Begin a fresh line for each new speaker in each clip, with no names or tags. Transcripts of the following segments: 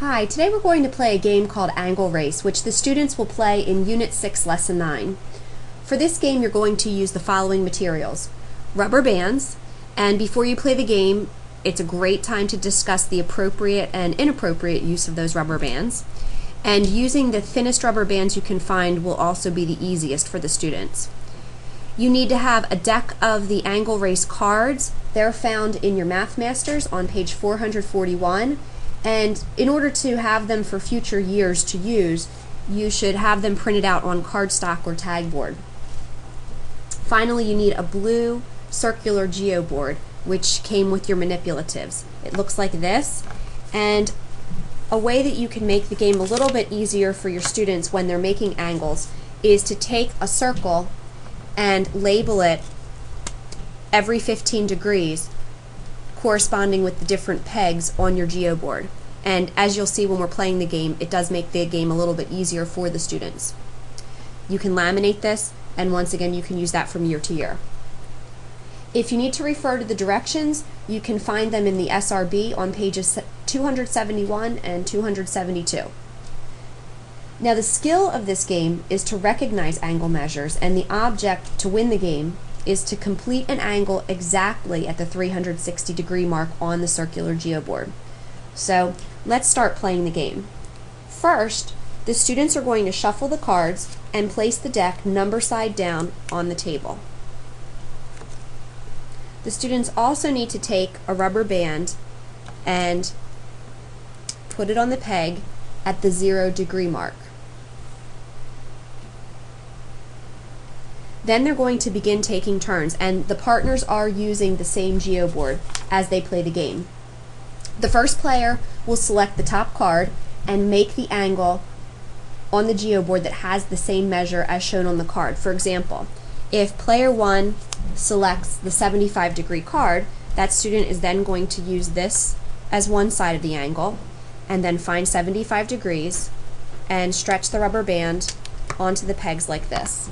Hi, today we're going to play a game called Angle Race, which the students will play in Unit 6, Lesson 9. For this game, you're going to use the following materials: rubber bands, and before you play the game, it's a great time to discuss the appropriate and inappropriate use of those rubber bands. And using the thinnest rubber bands you can find will also be the easiest for the students. You need to have a deck of the Angle Race cards. They're found in your Math Masters on page 441. And in order to have them for future years to use, you should have them printed out on cardstock or tag board. Finally, you need a blue circular Geo Board, which came with your manipulatives. It looks like this, and a way that you can make the game a little bit easier for your students when they're making angles is to take a circle and label it every 15 degrees corresponding with the different pegs on your Geo Board. And as you'll see when we're playing the game, it does make the game a little bit easier for the students. You can laminate this, and once again you can use that from year to year. If you need to refer to the directions, you can find them in the SRB on pages 271 and 272. Now, the skill of this game is to recognize angle measures, and the object to win the game is to complete an angle exactly at the 360-degree mark on the circular Geo Board. So let's start playing the game. First, the students are going to shuffle the cards and place the deck number side down on the table. The students also need to take a rubber band and put it on the peg at the 0-degree mark. Then they're going to begin taking turns, and the partners are using the same Geo Board as they play the game. The first player will select the top card and make the angle on the Geo Board that has the same measure as shown on the card. For example, if player 1 selects the 75-degree card, that student is then going to use this as one side of the angle, and then find 75 degrees and stretch the rubber band onto the pegs like this.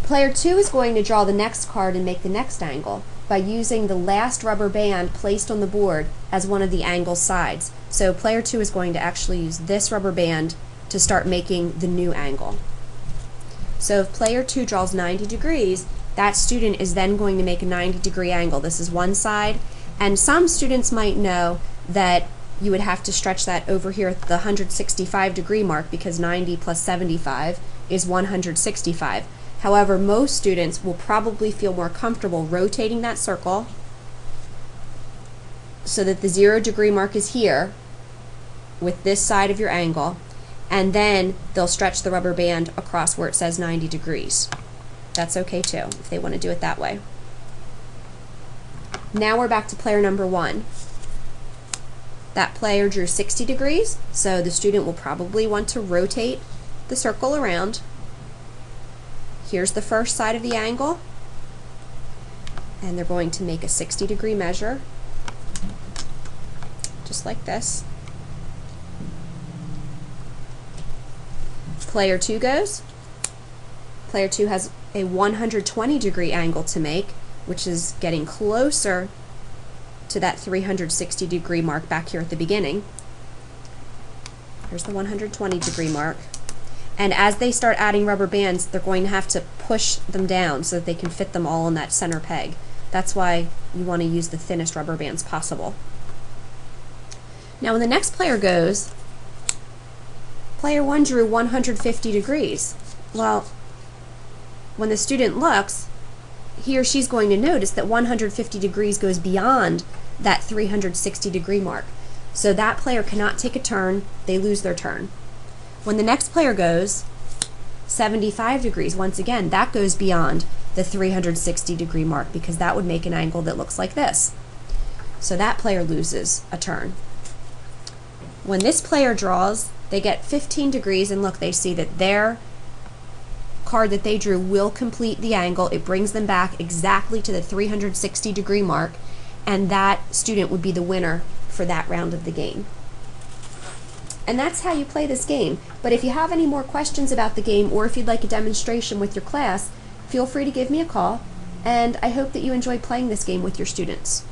Player 2 is going to draw the next card and make the next angle by using the last rubber band placed on the board as one of the angle sides. So player 2 is going to actually use this rubber band to start making the new angle. So if player 2 draws 90 degrees, that student is then going to make a 90-degree angle. This is one side, and some students might know that you would have to stretch that over here at the 165-degree mark because 90 plus 75 is 165. However, most students will probably feel more comfortable rotating that circle so that the 0-degree mark is here with this side of your angle, and then they'll stretch the rubber band across where it says 90 degrees. That's okay too, if they want to do it that way. Now we're back to player number 1. That player drew 60 degrees, so the student will probably want to rotate the circle around. Here's the first side of the angle, and they're going to make a 60-degree measure, just like this. Player 2 goes. Player 2 has a 120-degree angle to make, which is getting closer to that 360-degree mark back here at the beginning. Here's the 120-degree mark. And as they start adding rubber bands, they're going to have to push them down so that they can fit them all on that center peg. That's why you want to use the thinnest rubber bands possible. Now when the next player goes, player 1 drew 150 degrees. Well, when the student looks, he or she's going to notice that 150 degrees goes beyond that 360-degree mark. So that player cannot take a turn, they lose their turn. When the next player goes 75 degrees, once again, that goes beyond the 360-degree mark because that would make an angle that looks like this. So that player loses a turn. When this player draws, they get 15 degrees, and look, they see that their card that they drew will complete the angle. It brings them back exactly to the 360-degree mark, and that student would be the winner for that round of the game. And that's how you play this game. But if you have any more questions about the game, or if you'd like a demonstration with your class, feel free to give me a call, and I hope that you enjoy playing this game with your students.